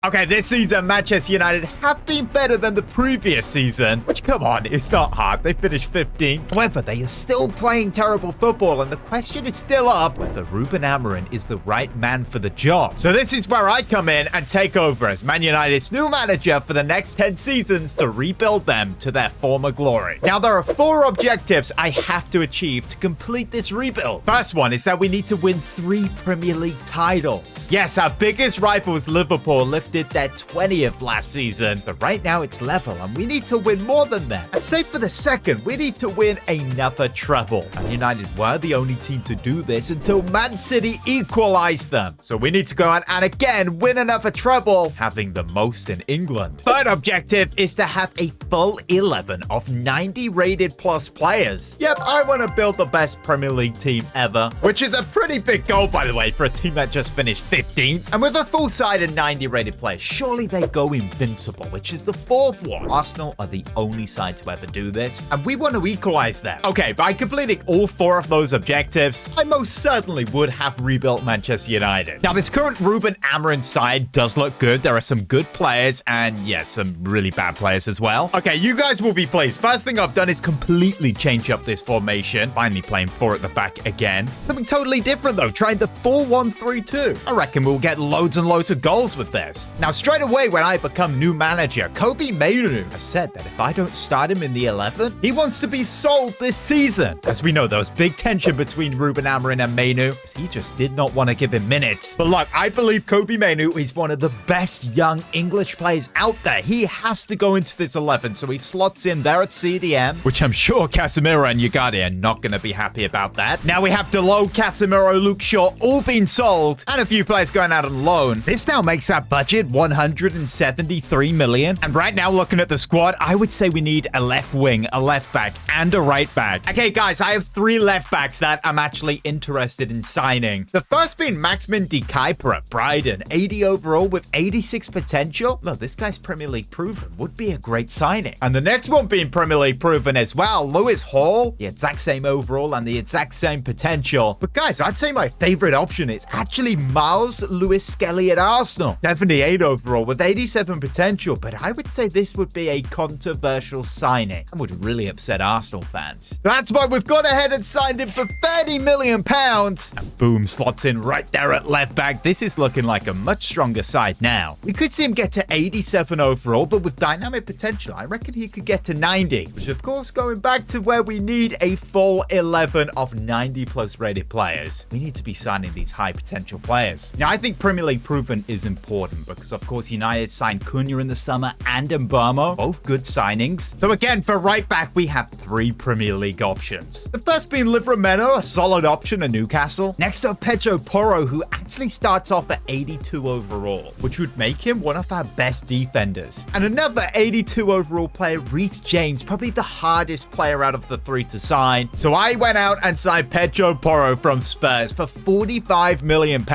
Okay, this season, Manchester United have been better than the previous season, which, come on, it's not hard. They finished 15th. However, they are still playing terrible football, and the question is still up whether Ruben Amorim is the right man for the job. So this is where I come in and take over as Man United's new manager for the next 10 seasons to rebuild them to their former glory. Now, there are 4 objectives I have to achieve to complete this rebuild. First one is that we need to win 3 Premier League titles. Yes, our biggest rivals, Liverpool, lifted their 20th last season, but right now it's level and we need to win more than that. And say for the second, we need to win another treble. Man United were the only team to do this until Man City equalized them. So we need to go out and again win another treble, having the most in England. Third objective is to have a full 11 of 90 rated plus players. Yep, I want to build the best Premier League team ever, which is a pretty big goal, by the way, for a team that just finished 15th. And with a full side of 90 rated players, surely they go Invincible, which is the 4th one. Arsenal are the only side to ever do this, and we want to equalize them. Okay, by completing all 4 of those objectives, I most certainly would have rebuilt Manchester United. Now, this current Ruben Amorim side does look good. There are some good players, and yeah, some really bad players as well. Okay, you guys will be pleased. First thing I've done is completely change up this formation. Finally playing 4 at the back again. Something totally different, though. Trying the 4-1-3-2. I reckon we'll get loads and loads of goals with this. Now, straight away, when I become new manager, Kobbie Mainoo has said that if I don't start him in the 11, he wants to be sold this season. As we know, there was big tension between Ruben Amorim and Mainoo, as he just did not want to give him minutes. But look, I believe Kobbie Mainoo is one of the best young English players out there. He has to go into this 11, so he slots in there at CDM, which I'm sure Casemiro and Ugarte are not going to be happy about that. Now we have Delo, Casemiro, Luke Shaw, all being sold, and a few players going out on loan. This now makes our budget 173 million. And right now, looking at the squad, I would say we need a left wing, a left back, and a right back. Okay, guys, I have 3 left backs that I'm actually interested in signing. The first being Mbapp&eacute at Brighton, 80 overall with 86 potential. Look, this guy's Premier League proven, would be a great signing. And the next one being Premier League proven as well, Lewis Hall, the exact same overall and the exact same potential. But guys, I'd say my favorite option is actually Miles Lewis-Skelly at Arsenal. 78 overall with 87 potential, but I would say this would be a controversial signing and would really upset Arsenal fans. That's why we've gone ahead and signed him for £30 million. And boom, slots in right there at left back. This is looking like a much stronger side now. We could see him get to 87 overall, but with dynamic potential, I reckon he could get to 90, which of course, going back to where we need a full 11 of 90 plus rated players, we need to be signing these high potential players. Now, I think Premier League proven is important because, of course, United signed Cunha in the summer and Mbappé, both good signings. So again, for right back, we have 3 Premier League options. The first being Livramento, a solid option at Newcastle. Next up, Pedro Porro, who actually starts off at 82 overall, which would make him one of our best defenders. And another 82 overall player, Reece James, probably the hardest player out of the 3 to sign. So I went out and signed Pedro Porro from Spurs for £45 million,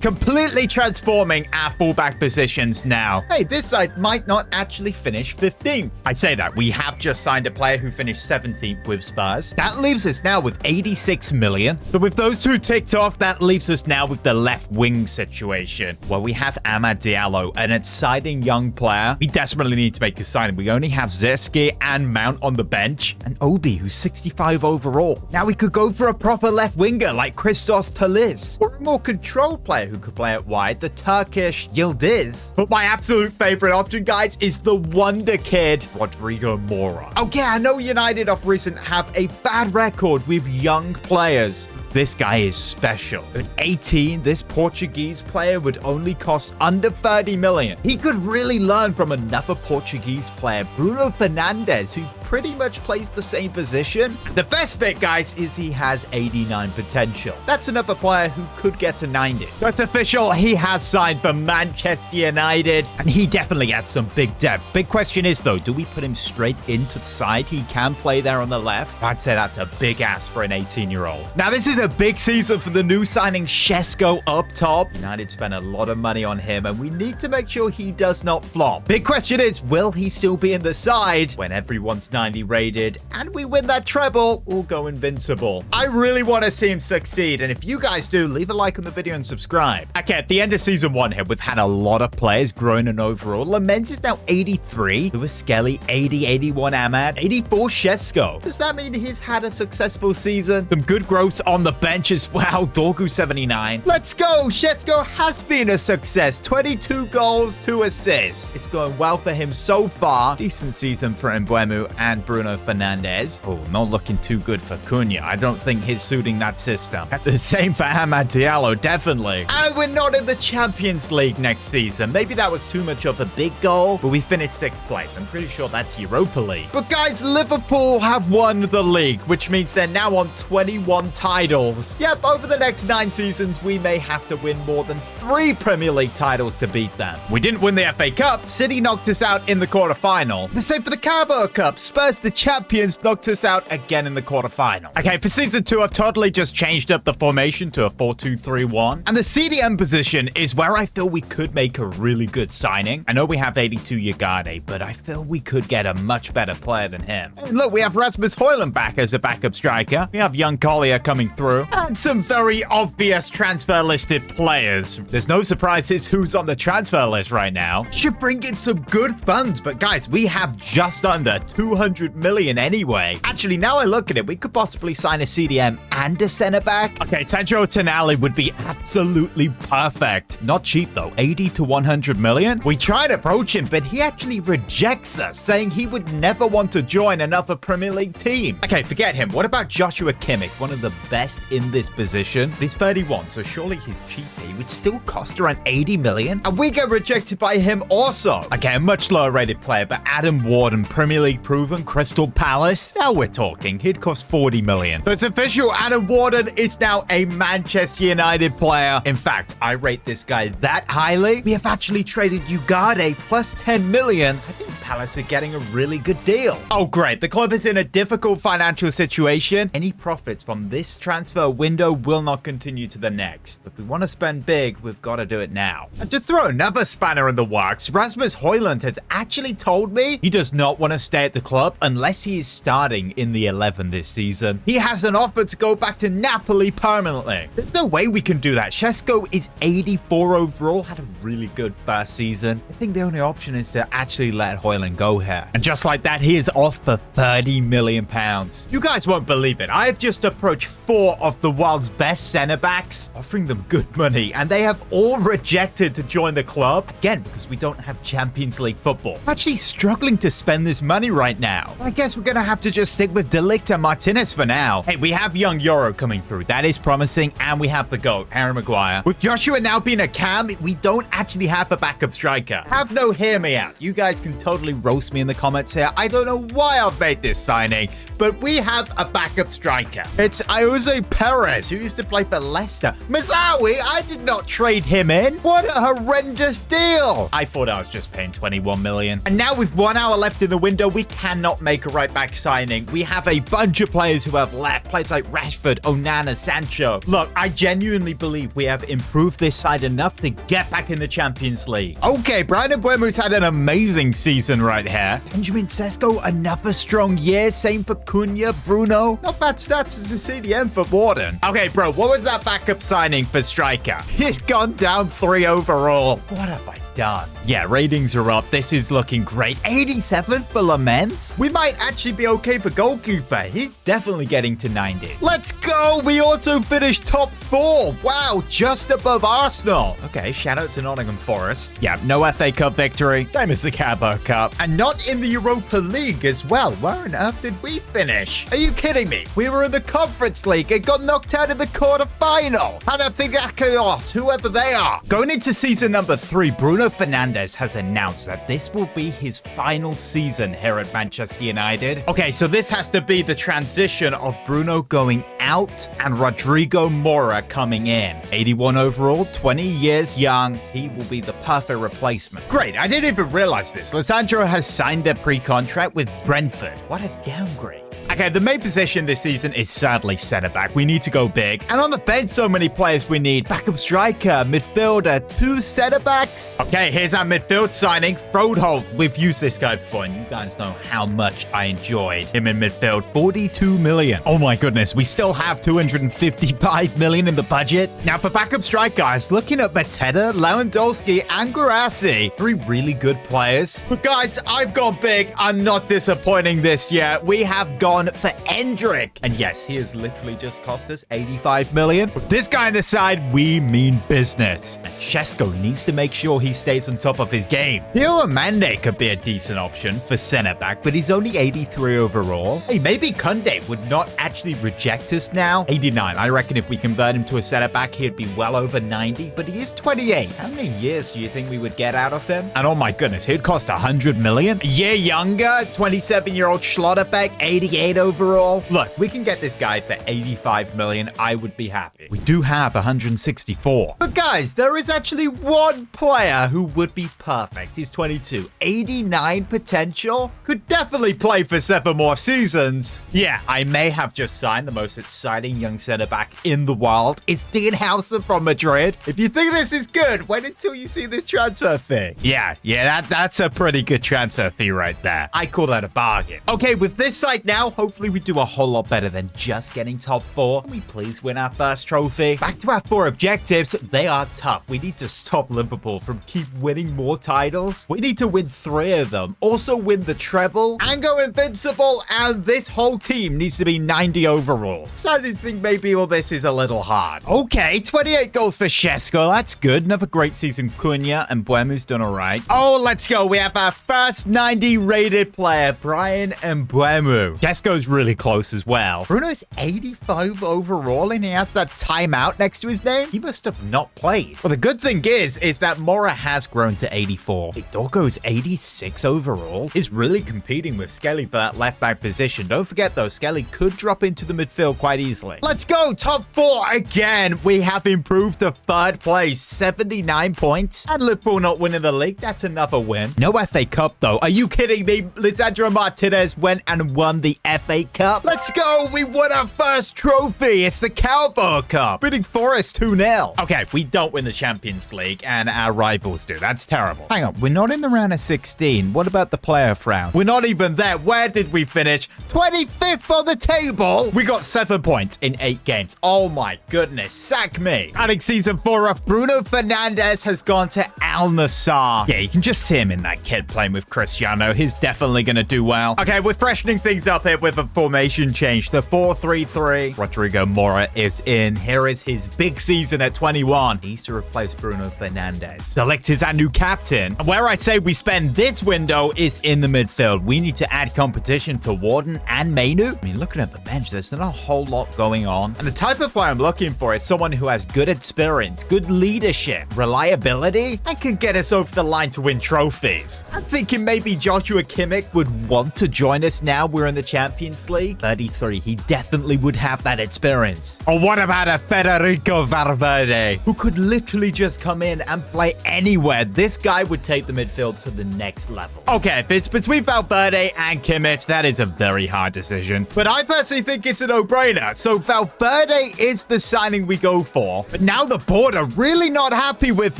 completely transforming our fullback positions now. Hey, this side might not actually finish 15th. I say that, we have just signed a player who finished 17th with Spurs. That leaves us now with 86 million. So with those 2 ticked off, that leaves us now with the left wing situation, where we have Amad Diallo, an exciting young player. We desperately need to make a signing. We only have Zeski and Mount on the bench, and Obi, who's 65 overall. Now we could go for a proper left winger like Christos Taliz, or a more controlled player who could play it wide, the Turkish Yildiz. But my absolute favorite option, guys, is the wonder kid, Rodrigo Mora. Okay, I know United of recent have a bad record with young players. This guy is special. At 18, this Portuguese player would only cost under 30 million. He could really learn from another Portuguese player, Bruno Fernandes, who pretty much plays the same position. The best bit, guys, is he has 89 potential. That's another player who could get to 90. So it's official, he has signed for Manchester United, and he definitely adds some big depth. Big question is, though, do we put him straight into the side? He can play there on the left. I'd say that's a big ask for an 18-year-old. Now, this is a big season for the new signing Shesko up top. United spent a lot of money on him, and we need to make sure he does not flop. Big question is, will he still be in the side when everyone's 90 rated, and we win that treble, we'll go invincible. I really want to see him succeed, and if you guys do, leave a like on the video and subscribe. Okay, at the end of season 1 here, we've had a lot of players growing in overall. Lamens is now 83, Lewis Skelly 80, 81 Ahmad, 84 Shesko. Does that mean he's had a successful season? Some good growths on the bench as well. Dorgu 79. Let's go! Shesko has been a success. 22 goals, 2 assists. It's going well for him so far. Decent season for Mbeumo and Bruno Fernandes. Oh, not looking too good for Cunha. I don't think he's suiting that system. The same for Amad Diallo, definitely. And we're not in the Champions League next season. Maybe that was too much of a big goal, but we finished 6th place. I'm pretty sure that's Europa League. But guys, Liverpool have won the league, which means they're now on 21 titles. Yep, over the next 9 seasons, we may have to win more than 3 Premier League titles to beat them. We didn't win the FA Cup. City knocked us out in the quarterfinal. The same for the Carabao Cup. Spurs, the champions, knocked us out again in the quarterfinal. Okay, for season 2, I've totally just changed up the formation to a 4-2-3-1. And the CDM position is where I feel we could make a really good signing. I know we have 82 Yagade, but I feel we could get a much better player than him. And look, we have Rasmus Højlund back as a backup striker. We have young Collier coming through. And some very obvious transfer listed players. There's no surprises who's on the transfer list right now. Should bring in some good funds, but guys, we have just under 200 million anyway. Actually, now I look at it, we could possibly sign a CDM and a centre back. Okay, Sandro Tonali would be absolutely perfect. Not cheap though, 80 to 100 million. We tried to approach him, but he actually rejects us, saying he would never want to join another Premier League team. Okay, forget him. What about Joshua Kimmich, one of the best in this position? He's 31, so surely he's cheap. He would still cost around 80 million, and we get rejected by him also. Okay, a much lower rated player, but Adam Warden, Premier League proven, Crystal Palace. Now we're talking. He'd cost 40 million. So it's official, Adam Warden is now a Manchester United player. In fact, I rate this guy that highly. We have actually traded Ugarte plus 10 million. I think Palace are getting a really good deal. Oh, great. The club is in a difficult financial situation. Any profits from this transfer window will not continue to the next. If we want to spend big, we've got to do it now. And to throw another spanner in the works, Rasmus Højlund has actually told me he does not want to stay at the club unless he is starting in the 11 this season. He has an offer to go back to Napoli permanently. There's no way we can do that. Shesko is 84 overall, had a really good first season. I think the only option is to actually let Højlund go here. And just like that, he is off for 30 million pounds. You guys won't believe it. I have just approached 4 of the world's best centre backs, offering them good money, and they have all rejected to join the club. Again, because we don't have Champions League football. I'm actually struggling to spend this money right now. I guess we're going to have to just stick with De Ligt and Martinez for now. Hey, we have young Euro coming through. That is promising. And we have the GOAT, Harry Maguire. With Joshua now being a cam, we don't actually have a backup striker. Have no hear me out. You guys can totally roast me in the comments here. I don't know why I've made this signing, but we have a backup striker. It's Jose Perez, who used to play for Leicester. Mazawi, I did not trade him in. What a horrendous deal. I thought I was just paying 21 million. And now with 1 hour left in the window, we cannot make a right back signing. We have a bunch of players who have left. Players like Rashford, Onana, Sancho. Look, I genuinely believe we have improved this side enough to get back in the Champions League. Okay, Brian Mbeumo's had an amazing season right here. Benjamin Sesko, another strong year. Same for Cunha, Bruno. Not bad stats as a CDM for Warden. Okay, bro, what was that backup signing for striker? He's gone down 3 overall. What have I done? Yeah, ratings are up. This is looking great. 87 for Lament. We might actually be okay for goalkeeper. He's definitely getting to 90. Let's go. We also finished top 4. Wow, just above Arsenal. Okay, shout out to Nottingham Forest. Yeah, no FA Cup victory. Same as the Carabao Cup. And not in the Europa League as well. Where on earth did we finish? Are you kidding me? We were in the Conference League and got knocked out in the quarterfinal. And I think whoever they are. Going into season number 3, Bruno Fernandes has announced that this will be his final season here at Manchester United. Okay, so this has to be the transition of Bruno going out and Rodrigo Mora coming in. 81 overall, 20 years young. He will be the perfect replacement. Great, I didn't even realize this. Lisandro has signed a pre-contract with Brentford. What a downgrade. Okay, the main position this season is sadly center-back. We need to go big. And on the bench, so many players we need. Backup striker, midfielder, 2 center-backs. Okay, here's our midfield signing, Frodholt. We've used this guy before, and you guys know how much I enjoyed him in midfield. 42 million. Oh my goodness, we still have 255 million in the budget. Now for backup strike guys, looking at Mateta, Lewandowski, and Guirassy. 3 really good players. But guys, I've gone big. I'm not disappointing this year. We have gone for Endrick. And yes, he has literally just cost us 85 million. With this guy on the side, we mean business. And Shesko needs to make sure he stays on top of his game. Theo Amande could be a decent option for center back, but he's only 83 overall. Hey, maybe Kunde would not actually reject us now. 89. I reckon if we convert him to a center back, he'd be well over 90, but he is 28. How many years do you think we would get out of him? And oh my goodness, he'd cost 100 million? A year younger, 27-year-old Schlotterbeck, 88 overall. Look, we can get this guy for 85 million. I would be happy. We do have 164. But guys, there is actually one player who would be perfect. He's 22. 89 potential. Could definitely play for 7 more seasons. Yeah, I may have just signed the most exciting young center back in the world. It's Dean Howson from Madrid. If you think this is good, wait until you see this transfer fee. Yeah, that's a pretty good transfer fee right there. I call that a bargain. Okay, with this side now, hopefully we do a whole lot better than just getting top 4. Can we please win our first trophy? Back to our 4 objectives. They are tough. We need to stop Liverpool from keep winning more titles. We need to win 3 of them. Also win the treble and go invincible. And this whole team needs to be 90 overall. Starting to think maybe all this is a little hard. Okay, 28 goals for Shesko. That's good. Another great season. Cunha and Buemu's done all right. Oh, let's go. We have our first 90 rated player, Brian Mbuemu. Shesko's really close as well. Bruno's 85 overall and he has that timeout next to his name. He must have not played. Well, the good thing is that Mora has grown to 84. Dorgo's 86 overall. He's really competing with Skelly for that left back position. Don't forget though, Skelly could drop into the midfield quite easily. Let's go, top 4 again. We have improved to 3rd place, 79 points. And Liverpool not winning the league, that's another win. No FA Cup though. Are you kidding me? Lisandro Martinez went and won the FA Cup. Let's go, we won our first trophy. It's the Cowboy Cup, beating Forest 2-0. Okay, we don't win the Champions League and our rivals do. That's terrible. Hang on, we're not in the round of 16. What about the playoff round? We're not even there. Where did we finish? 25th on the table. We got 7 points in 8 games. Oh my goodness, sack me. Adding season 4 off, Bruno Fernandes has gone to Al Nassr. Yeah, you can just see him in that kid playing with Cristiano. He's definitely going to do well. Okay, we're freshening things up here with a formation change. The 4-3-3. Rodrigo Mora is in. Here is his big season at 21. He needs to replace Bruno Fernandes. Select is our new captain. And where I say we spend this window is in the midfield. We need to add competition to Warden and Mainu. I mean, looking at the bench, there's not a whole lot going on. And the type of player I'm looking for is someone who has good experience, good leadership, reliability, and can get us over the line to win trophies. I'm thinking maybe Joshua Kimmich would want to join us now we're in the Champions League. 33, he definitely would have that experience. Or what about a Federico Valverde, who could literally just come in and play anywhere? This guy would take the midfield to the next level. Okay, if it's between Valverde and Kimmich, that is a very hard decision. But I personally think it's a no-brainer. So Valverde is the signing we go for. But now the board are really not happy with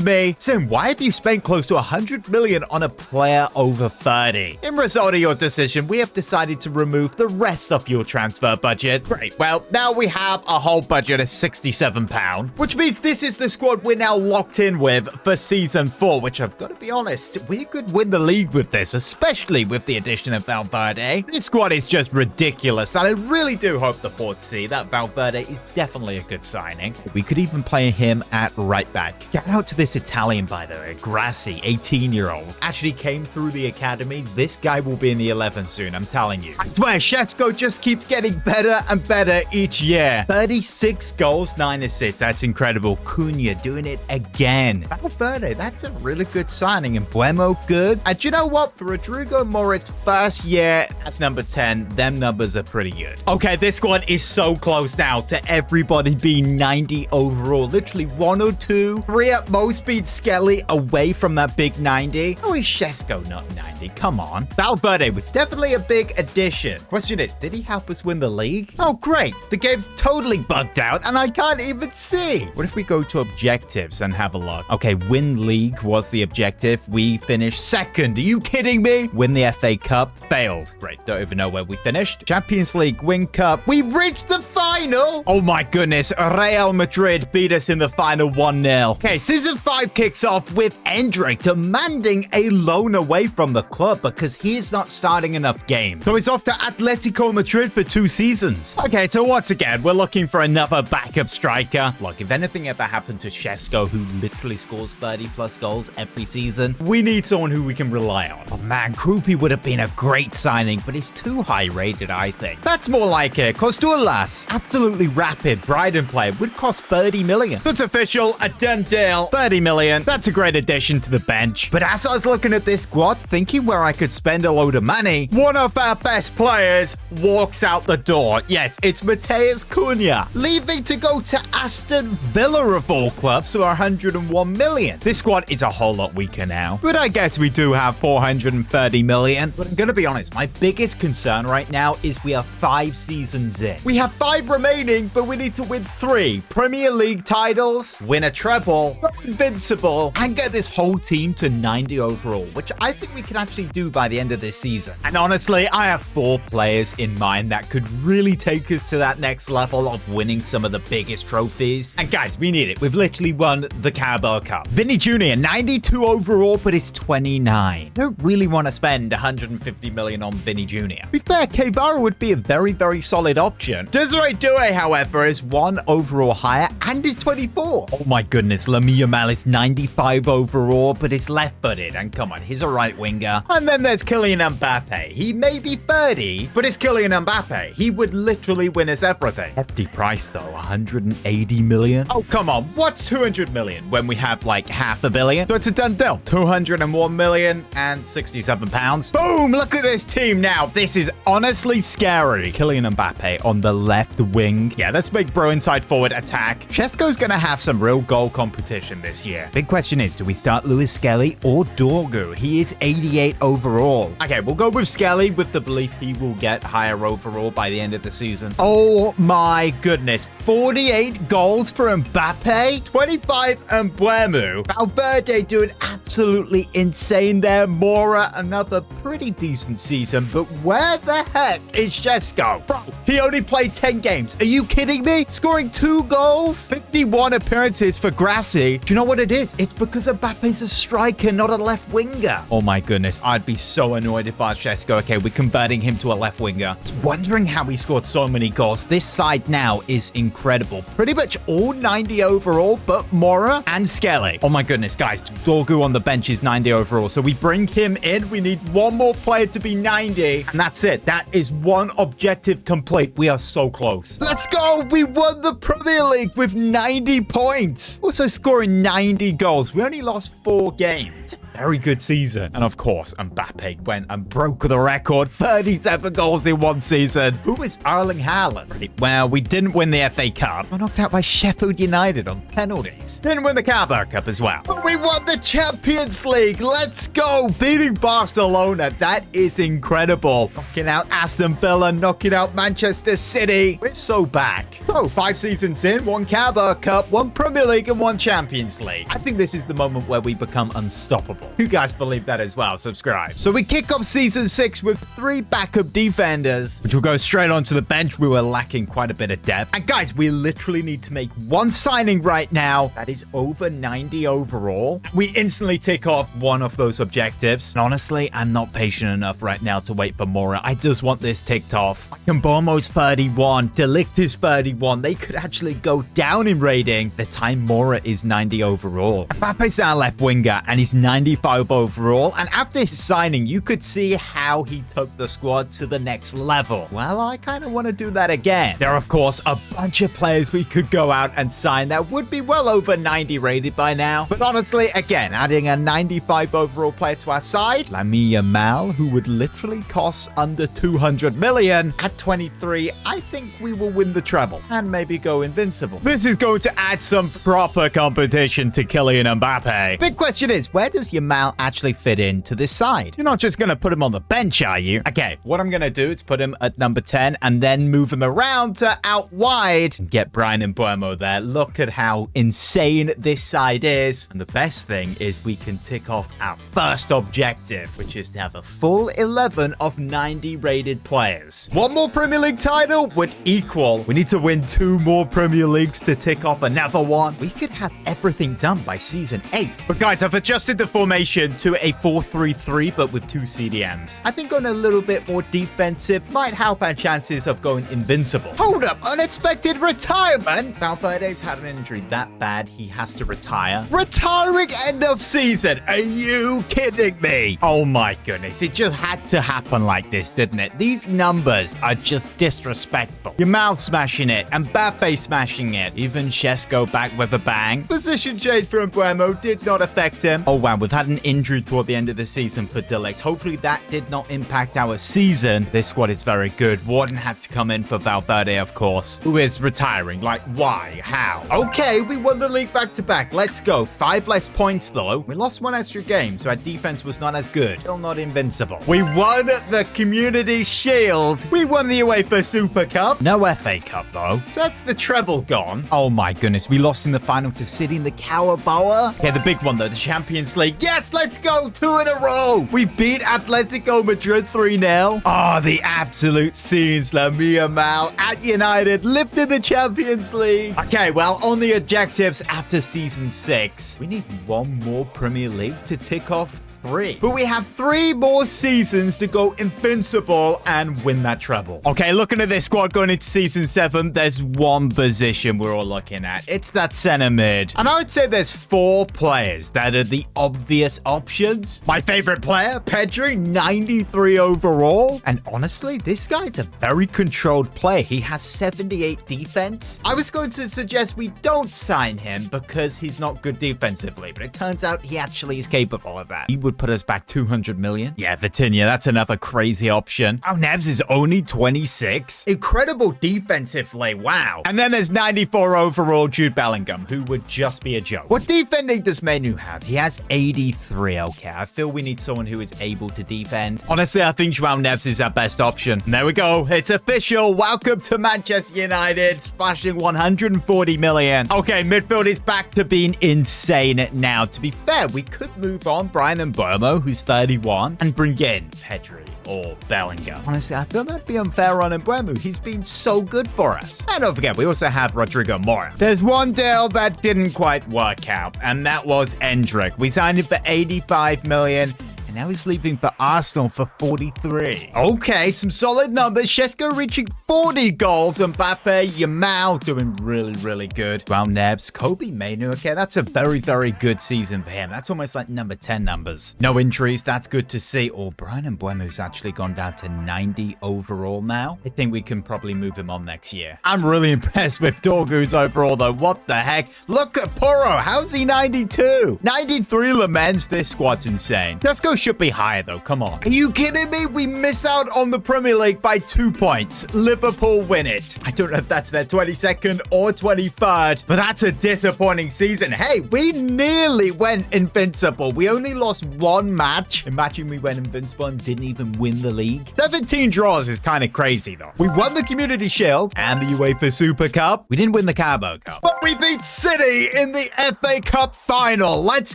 me. Sim, why have you spent close to 100 million on a player over 30? In result of your decision, we have decided to remove the rest of your transfer budget. Great. Well, now we have a whole budget of £67, which means this is the squad we're now locked in with for season 4, which I've got to be honest, we could win the league with this, especially with the addition of Valverde. This squad is just ridiculous, and I really do hope the board see that Valverde is definitely a good signing. We could even play him at right back. Shout out to this Italian, by the way, Grassi, 18-year-old. Actually came through the academy. This guy will be in the 11 soon, I'm telling you. I swear, Shesko just keeps getting better and better each year. 36 goals, 9 assists. That's incredible. Cunha doing it again. Valverde, that's a really good signing. And Buemo, good. And you know what? For Rodrigo Mora's first year as number 10, them numbers are pretty good. Okay, this squad is so close now to everybody being 90 overall. Literally 1 or 2, 3 at most speed Skelly away from that big 90. How is Shesko not 90? Come on. Valverde was definitely a big addition. Question question is, did he help us win the league? Oh, great. The game's totally bugged out and I can't even see. What if we go to objectives and have a look? Okay, win league was the objective. We finished second. Are you kidding me? Win the FA Cup. Failed. Great. Don't even know where we finished. Champions League, win cup. We reached the final. Oh my goodness. Real Madrid beat us in the final 1-0. Okay, season 5 kicks off with Endrick demanding a loan away from the club because he's not starting enough games. So he's off to Atletico Madrid for 2 seasons. Okay, so once again, we're looking for another backup striker. Look, if anything ever happened to Šeško, who literally scores 30+ goals every season, we need someone who we can rely on. Oh man, Krupi would have been a great signing, but he's too high rated, I think. That's more like it. Costulas, absolutely rapid Brighton player, would cost 30 million. That's official, a done deal, 30 million. That's a great addition to the bench. But as I was looking at this squad, thinking where I could spend a load of money, one of our best players walks out the door. Yes, it's Matheus Cunha, leaving to go to Aston Villa of all clubs for 101 million. This squad is a whole lot weaker now, but I guess we do have 430 million. But I'm gonna be honest, my biggest concern right now is we are 5 seasons in. We have 5 remaining, but we need to win 3 Premier League titles, win a treble, Invincible, and get this whole team to 90 overall, which I think we can actually do by the end of this season. And honestly, I have 4 players in mind that could really take us to that next level of winning some of the biggest trophies. And guys, we need it. We've literally won the Carabao Cup. Vinny Jr., 92 overall, but it's 29. I don't really want to spend 150 million on Vinny Jr. To be fair, Kvara would be a very, very solid option. Desiree Doué, however, is 1 overall higher and is 24. Oh my goodness, Lamine Yamal is 95 overall, but it's left-footed. And come on, he's a right winger. And then there's Kylian Mbappe. He may be 30, but it's Kylian Mbappe. He would literally win us everything. Hefty price though, 180 million. Oh, come on. What's 200 million when we have like half a billion? So it's a done deal. 201 million and 67 pounds. Boom! Look at this team now. This is honestly scary. Kylian Mbappe on the left wing. Yeah, let's make bro inside forward attack. Šeško's gonna have some real goal competition this year. Big question is, do we start Lewis Skelly or Dorgu? He is 88 overall. Okay, we'll go with Skelly with the belief he will get higher overall by the end of the season. Oh my goodness. 48 goals for Mbappe, 25 Mbuemu. Valverde doing absolutely insane there. Mora, another pretty decent season, but where the heck is Šeško? Bro, he only played 10 games. Are you kidding me? Scoring 2 goals? 51 appearances for Grassi. Do you know what it is? It's because Mbappe's a striker, not a left winger. Oh my goodness, I'd be so annoyed if I was Šeško. Okay, we're converting him to a left winger. I was wondering how he scored so many goals. This side now is incredible. Pretty much all 90 overall, but Mora and Skelly. Oh my goodness, guys, Dorgu on the bench is 90 overall, so we bring him in. We need one more player to be 90, and that's it. That is one objective complete. We are so close. Let's go! We won the Premier League with 90 points. Also scoring 90 goals. We only lost 4 games. Very good season. And of course, Mbappe went and broke the record. 37 goals in 1 season. Who is Erling Haaland? Right. Well, we didn't win the FA Cup. We're knocked out by Sheffield United on penalties. Didn't win the Carabao Cup as well. But we won the Champions League. Let's go. Beating Barcelona. That is incredible. Knocking out Aston Villa. Knocking out Manchester City. We're so back. Oh, 5 seasons in. 1 Carabao Cup, 1 Premier League, and 1 Champions League. I think this is the moment where we become unstoppable. You guys believe that as well. Subscribe. So we kick off season 6 with 3 backup defenders, which will go straight onto the bench. We were lacking quite a bit of depth. And guys, we literally need to make 1 signing right now that is over 90 overall. We instantly tick off one of those objectives. And honestly, I'm not patient enough right now to wait for Mora. I just want this ticked off. Kambomo's 31. De Ligt is 31. They could actually go down in rating the time Mora is 90 overall. Mbappe's our left winger and he's 95 overall. And after his signing, you could see how he took the squad to the next level. Well, I kind of want to do that again. There are, of course, a bunch of players we could go out and sign that would be well over 90 rated by now. But honestly, again, adding a 95 overall player to our side, Lamine Yamal, who would literally cost under 200 million at 23, I think we will win the treble and maybe go invincible. This is going to add some proper competition to Kylian Mbappe. Big question is, where does Yamal Yamal actually fit into this side? You're not just going to put him on the bench, are you? Okay, what I'm going to do is put him at number 10 and then move him around to out wide and get Bryan Mbeumo there. Look at how insane this side is. And the best thing is we can tick off our first objective, which is to have a full 11 of 90 rated players. One more Premier League title would equal. We need to win 2 more Premier Leagues to tick off another one. We could have everything done by season 8. But guys, I've adjusted the formation to a 4-3-3, but with 2 CDMs. I think going a little bit more defensive might help our chances of going invincible. Hold up, unexpected retirement. Valverde's had an injury that bad, he has to retire. Retiring end of season. Are you kidding me? Oh my goodness, it just had to happen like this, didn't it? These numbers are just disrespectful. Yamal smashing it, Mbappe smashing it. Even Šeško back with a bang. Position change for Mbeumo did not affect him. Oh wow, we've had an injury toward the end of the season for De Ligt. Hopefully that did not impact our season. This squad is very good. Warden had to come in for Valverde, of course, who is retiring. Like, why? How? Okay, we won the league back-to-back. Let's go. 5 less points, though. We lost 1 extra game, so our defense was not as good. Still not invincible. We won the Community Shield. We won the UEFA Super Cup. No FA Cup, though. So that's the treble gone. Oh, my goodness. We lost in the final to City in the Carabao. Okay, the big one, though. The Champions League. Yes, let's go. 2 in a row. We beat Atletico Madrid 3-0. Oh, the absolute scenes. Lamine Yamal at United lifted the Champions League. Okay, well, on the objectives after season 6, we need 1 more Premier League to tick off 3. But we have 3 more seasons to go invincible and win that treble. Okay, looking at this squad going into season 7, there's 1 position we're all looking at. It's that center mid. And I would say there's 4 players that are the obvious options. My favorite player, Pedri, 93 overall. And honestly, this guy's a very controlled player. He has 78 defense. I was going to suggest we don't sign him because he's not good defensively, but it turns out he actually is capable of that. He would put us back 200 million. Yeah, Vitinha, that's another crazy option. Oh, Nevs is only 26. Incredible defensively, wow. And then there's 94 overall Jude Bellingham, who would just be a joke. What defending does Menu have? He has 83. Okay, I feel we need someone who is able to defend. Honestly, I think João Neves is our best option. And there we go. It's official. Welcome to Manchester United, splashing 140 million. Okay, midfield is back to being insane now. To be fair, we could move on Bryan Mbeumo, who's 31, and bring in Pedri or Bellingham. Honestly, I feel that'd be unfair on Mbeumo. He's been so good for us. And don't forget, we also have Rodrigo Mora. There's one deal that didn't quite work out, and that was Endrick. We signed him for 85 million. Now he's leaving for Arsenal for 43. Okay, some solid numbers. Šeško reaching 40 goals. Mbappe, Yamal doing really, really good. João Neves, Kobe Mainu. Okay, that's a very, very good season for him. That's almost like number 10 numbers. No injuries. That's good to see. Oh, Bryan Mbeumo's actually gone down to 90 overall now. I think we can probably move him on next year. I'm really impressed with Dorgu's overall, though. What the heck? Look at Puro. How's he 92? 93 Lamens. This squad's insane. Šeško should be higher, though. Come on. Are you kidding me? We miss out on the Premier League by 2 points. Liverpool win it. I don't know if that's their 22nd or 23rd, but that's a disappointing season. Hey, we nearly went invincible. We only lost 1 match. Imagine we went invincible and didn't even win the league. 17 draws is kind of crazy, though. We won the Community Shield and the UEFA Super Cup. We didn't win the Carabao Cup, but we beat City in the FA Cup final. Let's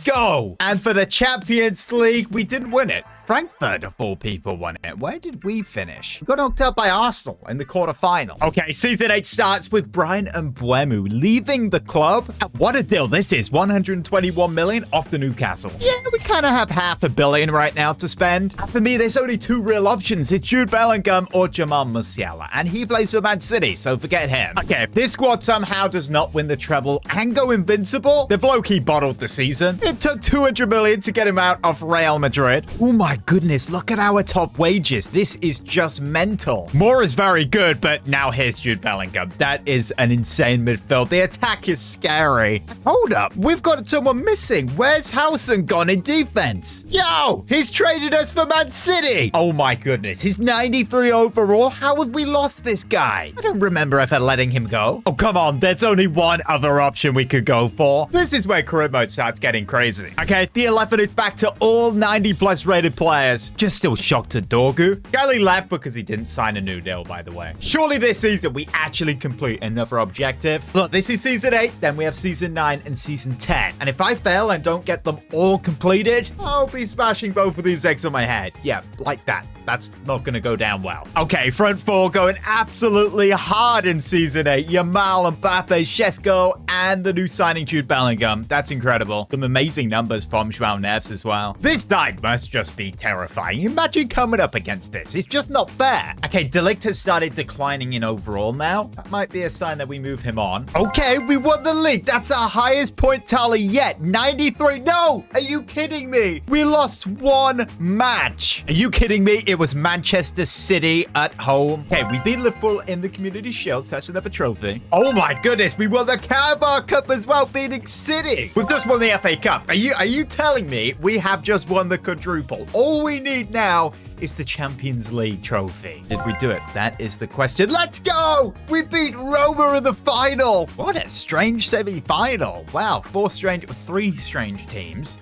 go. And for the Champions League, we didn't win it. Frankfurt, of all people, won it. Where did we finish? We got knocked out by Arsenal in the quarterfinal. Okay, season 8 starts with Bryan Mbeumo leaving the club. What a deal this is. 121 million off the Newcastle. Yeah, we kind of have $500 million right now to spend. For me, there's only 2 real options. It's Jude Bellingham or Jamal Musiala. And he plays for Man City, so forget him. Okay, if this squad somehow does not win the treble and go invincible, they've low-key bottled the season. It took 200 million to get him out of Real Madrid. Oh my goodness, look at our top wages. This is just mental. Moore is very good, but now here's Jude Bellingham. That is an insane midfield. The attack is scary. Hold up, we've got someone missing. Where's Howson gone in defense? Yo, he's traded us for Man City. Oh my goodness, he's 93 overall. How have we lost this guy? I don't remember ever letting him go. Oh, come on, there's only one other option we could go for. This is where career mode starts getting crazy. Okay, the 11 is back to all 90 plus rated players. Just still shocked at Dorgu. Scully left because he didn't sign a new deal, by the way. Surely this season we actually complete another objective. Look, this is season 8, then we have season 9 and season 10. And if I fail and don't get them all completed, I'll be smashing both of these eggs on my head. Yeah, like that. That's not going to go down well. Okay, front four going absolutely hard in season 8. Yamal, Mbappe, Shesko, and the new signing Jude Bellingham. That's incredible. Some amazing numbers from João Neves as well. This night must just be terrifying. Imagine coming up against this. It's just not fair. Okay, De Ligt has started declining in overall now. That might be a sign that we move him on. Okay, we won the league. That's our highest point tally yet. 93. No! Are you kidding me? We lost one match. Are you kidding me? It was Manchester City at home. Okay, we beat Liverpool in the Community Shield, so that's another trophy. Oh my goodness, we won the Carabao Cup as well, beating City. We've just won the FA Cup. Are you telling me we have just won the quadruple? All we need now is the Champions League trophy. Did we do it? That is the question. Let's go! We beat Roma in the final. What a strange semi-final. Wow, three strange teams.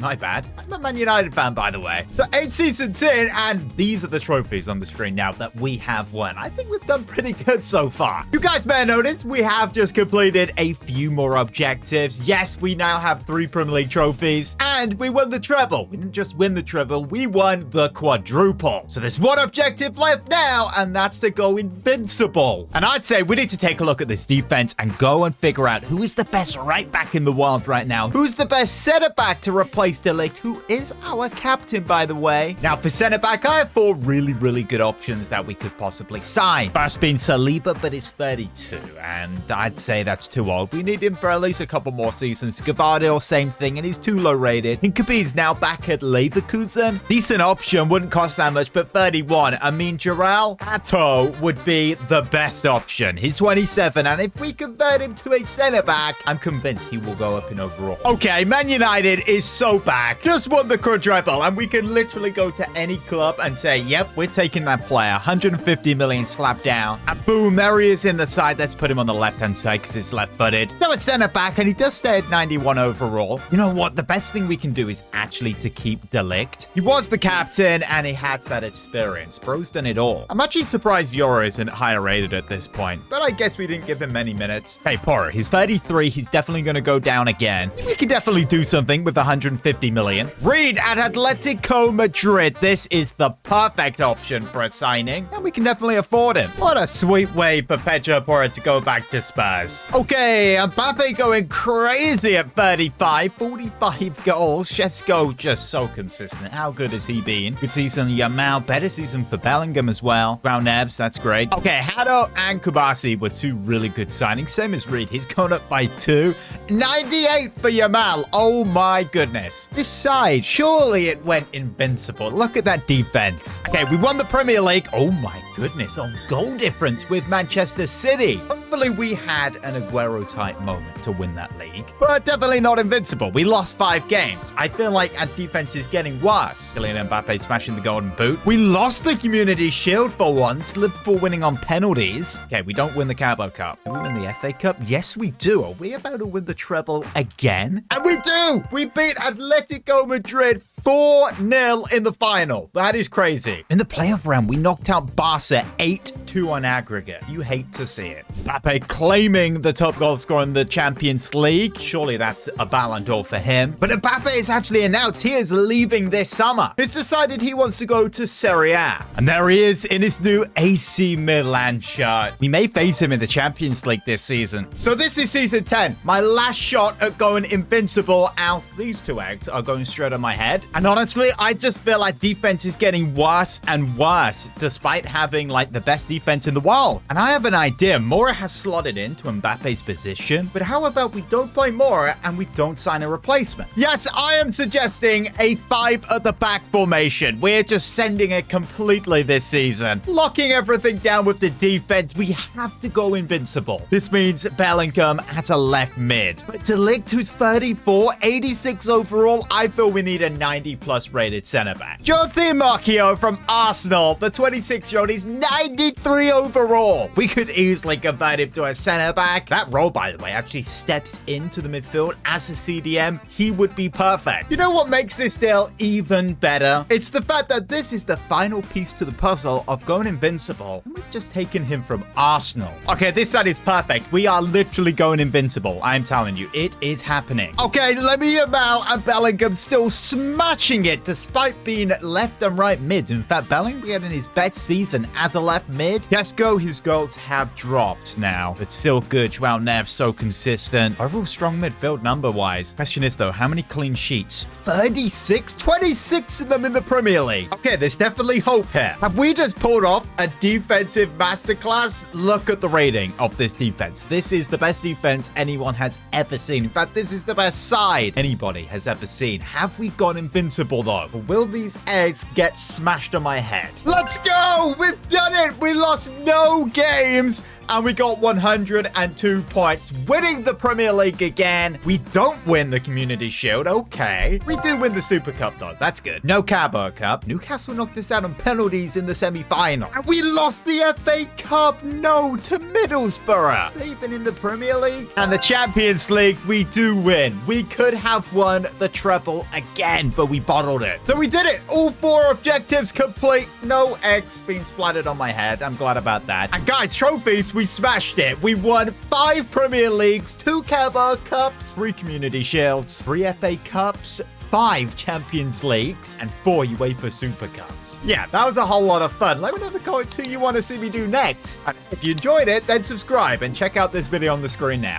My bad. I'm a Man United fan, by the way. So 8 seasons in, and these are the trophies on the screen now that we have won. I think we've done pretty good so far. You guys may notice we have just completed a few more objectives. Yes, we now have 3 Premier League trophies, and we won the treble. We didn't just win the treble, we won the quadruple. So there's one objective left now, and that's to go invincible. And I'd say we need to take a look at this defense and go and figure out who is the best right back in the world right now. Who's the best center back to replace De Ligt, who is our captain, by the way. Now, for center back, I have 4 really good options that we could possibly sign. First being Saliba, but he's 32, and I'd say that's too old. We need him for at least a couple more seasons. Gvardiol, same thing, and he's too low rated. Hinkapi's now back at Leverkusen. Decent option, wouldn't cost that much, but 31. I mean, Gerald Atto would be the best option. He's 27, and if we convert him to a center back, I'm convinced he will go up in overall. Okay, Man United is so back. Just won the quadruple, and we can literally go to any club and say, yep, we're taking that player. 150 million slapped down. And boom, there he is in the side. Let's put him on the left-hand side because he's left-footed. So it's center back, and he does stay at 91 overall. You know what? The best thing we can do is actually to keep De Ligt. He was the captain, and he has that experience. Bro's done it all. I'm actually surprised Euro isn't higher rated at this point, but I guess we didn't give him many minutes. Hey, Porro, he's 33. He's definitely going to go down again. We can definitely do something with 150 million. Reed at Atletico Madrid. This is the perfect option for a signing, and we can definitely afford him. What a sweet way for Pedro Porro to go back to Spurs. Okay, Mbappe going crazy at 35. 45 goals. Shesko just so consistent. How good has he been? Good season, Yamal. Better season for Bellingham as well. João Neves, that's great. Okay, Hado and Kubasi were 2 really good signings. Same as Reed. He's gone up by 2. 98 for Yamal. Oh my goodness. This side, surely it went invincible. Look at that defense. Okay, we won the Premier League. Oh my goodness. On goal difference with Manchester City. Hopefully we had an Aguero-type moment to win that league. But definitely not invincible. We lost 5 games. I feel like our defense is getting worse. Kylian Mbappe smashing the golden boot. We lost the Community Shield for once. Liverpool winning on penalties. Okay, we don't win the Carabao Cup. Do we win the FA Cup? Yes, we do. Are we about to win the treble again? And we do! We beat Atletico Madrid 4-0 in the final. That is crazy. In the playoff round, we knocked out Barca 8-2 on aggregate. You hate to see it. Mbappe claiming the top goal scorer in the Champions League. Surely that's a Ballon d'Or for him. But Mbappe is actually announced he is leaving this summer. He's decided he wants to go to Serie A. And there he is in his new AC Milan shirt. We may face him in the Champions League this season. So this is season 10. My last shot at going invincible, else these 2 eggs are going straight on my head. And honestly, I just feel like defense is getting worse and worse, despite having like the best defense in the world. And I have an idea. Mora has slotted into Mbappe's position, but how about we don't play Mora and we don't sign a replacement? Yes, I am suggesting a 5 at the back formation. We're just sending it completely this season. Locking everything down with the defense, we have to go invincible. This means Bellingham at a left mid. But De Ligt, who's 34, 86 overall, I feel we need a 90+ rated center back. Jotham Marquio from Arsenal, the 26-year-old, is 93 overall. We could easily convert him to a center back. That role, by the way, actually steps into the midfield as a CDM. He would be perfect. You know what makes this deal even better? It's the fact that this is the final piece to the puzzle of going invincible. And we've just taken him from Arsenal. Okay, this side is perfect. We are literally going invincible. I'm telling you, it is happening. Okay, Lemmy Yamal and Bellingham still smashing it despite being left and right mids. In fact, Bellingham getting his best season as a left mid. Yes, his goals have dropped now, but still good. Joao Neves so consistent. Overall strong midfield number-wise. Question is though, how many clean sheets? 36? 26 of them in the Premier League. Okay, there's definitely hope here. Have we just pulled off a defensive masterclass? Look at the rating of this defense. This is the best defense anyone has ever seen. In fact, this is the best side anybody has ever seen. Have we gone invincible though? Or will these eggs get smashed on my head? Let's go! We've done it! We lost no games and we got 102 points, winning the Premier League again. We don't win the Community Shield. Okay. We do win the Super Cup though. That's good. No Carabao Cup. Newcastle knocked us out on penalties in the semi-final. And we lost the FA Cup. No, to Middlesbrough. They're even in the Premier League. And the Champions League, we do win. We could have won the treble again, but we bottled it. So we did it. All 4 objectives complete. No eggs being splattered on my head. I'm glad about that. And guys, trophies, we smashed it. We won 5 Premier Leagues, 2 Carabao Cups, 3 Community Shields, 3 FA Cups, 5 Champions Leagues, and 4 UEFA Super Cups. Yeah, that was a whole lot of fun. Let me know in the comments who you want to see me do next. And if you enjoyed it, then subscribe and check out this video on the screen now.